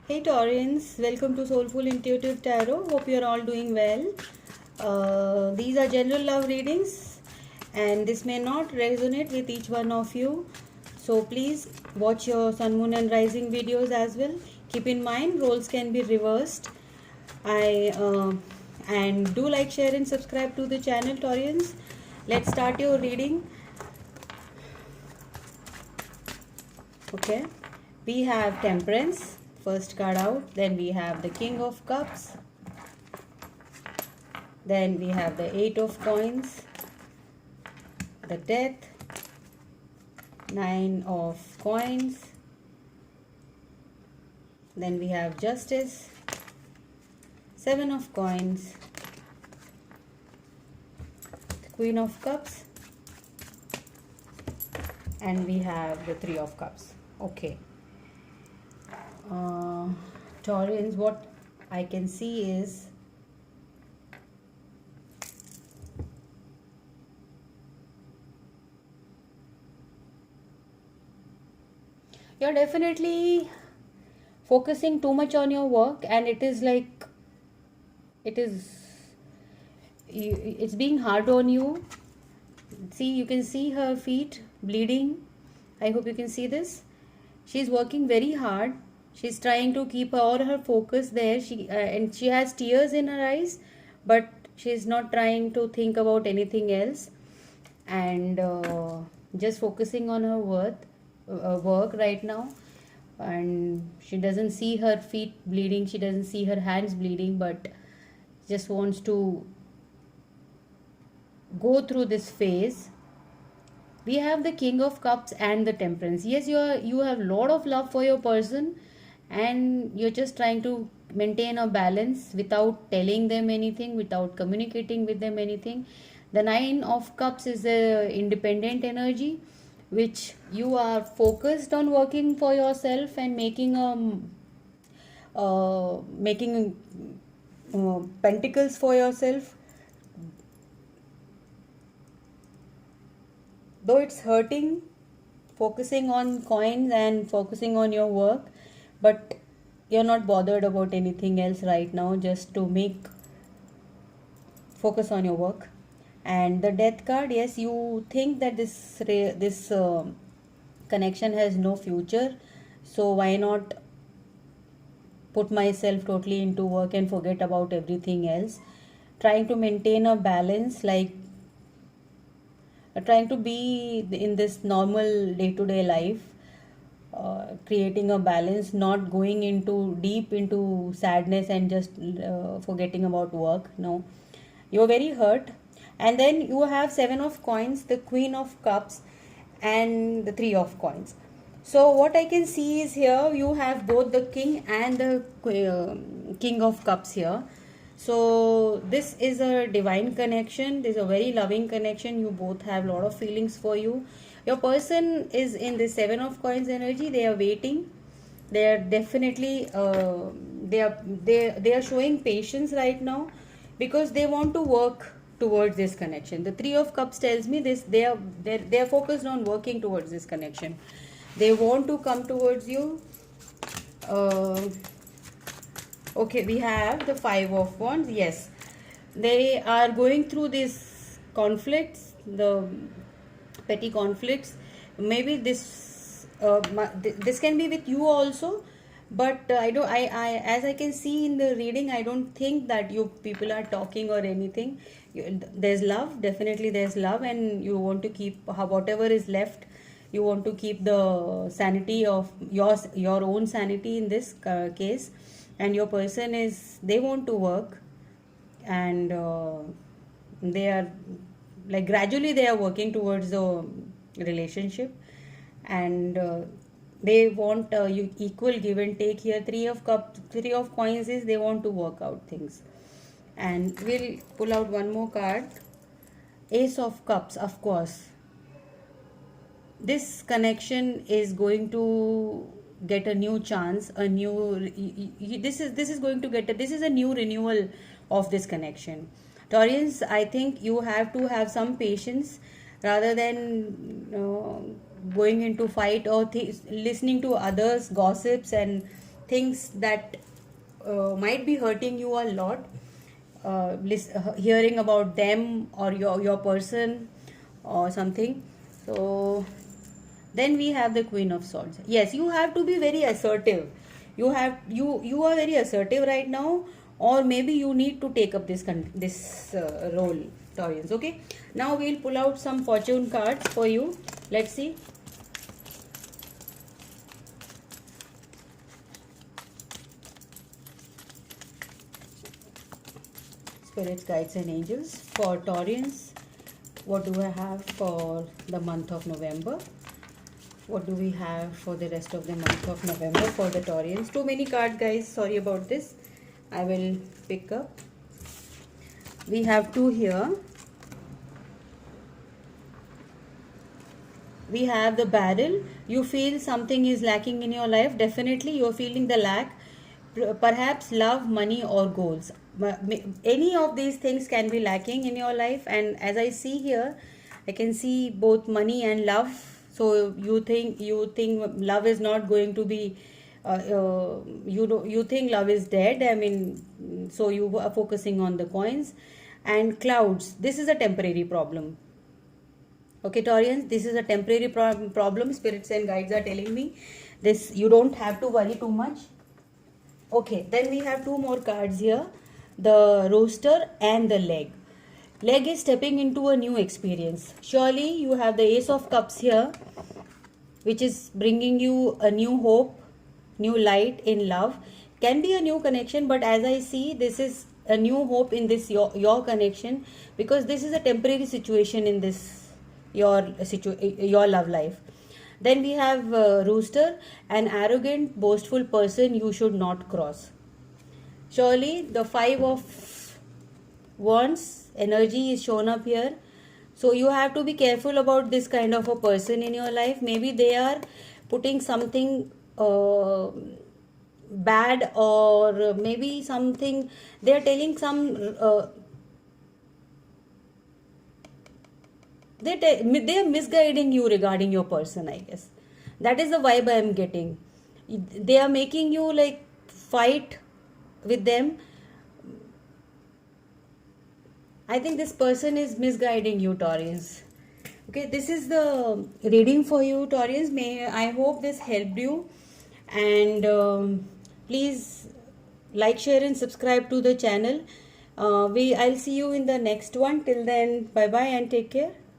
Hey Taurians, welcome to Soulful Intuitive Tarot. Hope you're all doing well. These are general love readings, and this may not resonate with each one of you. So please watch your Sun, Moon, and Rising videos as well. Keep in mind, roles can be reversed. And do like, share, and subscribe to the channel, Taurians. Let's start your reading. Okay, we have Temperance, first card out. Then we have the King of Cups. Then we have the Eight of Coins, the Death, Nine of Coins. Then we have Justice, Seven of Coins, the Queen of Cups, and we have the Three of Cups. Okay. Taurians, what I can see is you're definitely focusing too much on your work, and it's being hard on you. See, you can see her feet bleeding. I hope you can see this. She's working very hard. She's trying to keep all her focus there. And she has tears in her eyes, but she's not trying to think about anything else, and just focusing on her work right now. And she doesn't see her feet bleeding. She doesn't see her hands bleeding, but just wants to go through this phase. We have the King of Cups and the Temperance. Yes, you have a lot of love for your person, and you're just trying to maintain a balance without telling them anything, without communicating with them anything. The Nine of Cups is a independent energy, which you are focused on working for yourself and making pentacles for yourself. Though it's hurting, focusing on coins and focusing on your work, but you're not bothered about anything else right now, just to focus on your work. And the Death card, yes, you think that this connection has no future, so why not put myself totally into work and forget about everything else. Trying to maintain a balance, like trying to be in this normal day-to-day life, creating a balance, not going into deep into sadness and just forgetting about work. No, you're very hurt. And then you have Seven of Coins, the Queen of Cups, and the Three of Coins. So what I can see is here you have both the King and the King of Cups here. So this is a divine connection. This is a very loving connection. You both have a lot of feelings for you. Your person is in the Seven of Coins energy. They are waiting. They are definitely they are showing patience right now, because they want to work towards this connection. The Three of Cups tells me this: they are focused on working towards this connection. They want to come towards you. Okay, we have the Five of Wands. Yes, they are going through these conflicts, the petty conflicts. Maybe this can be with you also, but as I can see in the reading, I don't think that you people are talking or anything. There's love, definitely there's love, and you want to keep whatever is left. You want to keep the sanity of your own sanity in this case. And your person they want to work, and they are like gradually they are working towards the relationship, and they want equal give and take here. Three of Coins is they want to work out things. And we'll pull out one more card. Ace of Cups. Of course, this connection is going to get a new chance, a new this is going to get this is a new renewal of this connection. Taurians, I think you have to have some patience rather than going into fight or listening to others gossips and things that might be hurting you a lot, hearing about them or your person or something. So then we have the Queen of Swords. Yes, you have to be very assertive. You are very assertive right now, or maybe you need to take up this role, Taurians. Okay, now we'll pull out some fortune cards for you. Let's see. Spirits, guides and angels for Taurians. What do I have for the month of November? What do we have for the rest of the month of November for the Taurians? Too many cards, guys. Sorry about this. I will pick up. We have two here. We have the Barrel. You feel something is lacking in your life. Definitely you're feeling the lack. Perhaps love, money or goals. Any of these things can be lacking in your life, and as I see here, I can see both money and love. So you think love is not going to be you think love is dead. I mean, so you are focusing on the coins. And clouds, this is a temporary problem. Okay, Taurians, this is a temporary problem. Spirits and guides are telling me this. You don't have to worry too much. Okay, then we have two more cards here, the Rooster and the Leg. Leg is stepping into a new experience. Surely you have the Ace of Cups here, which is bringing you a new hope, new light in love. Can be a new connection, but as I see, this is a new hope in this your connection, because this is a temporary situation in this your love life. Then we have Rooster, an arrogant, boastful person you should not cross. Surely the Five of Wands energy is shown up here. So you have to be careful about this kind of a person in your life. Maybe they are putting something bad, or maybe something they are telling some they are misguiding you regarding your person, I guess. That is the vibe I am getting. They are making you like fight with them. I think this person is misguiding you, Taurians. Okay, this is the reading for you, Taurians. I hope this helped you, and please like, share and subscribe to the channel. I'll see you in the next one. Till then, bye bye and take care.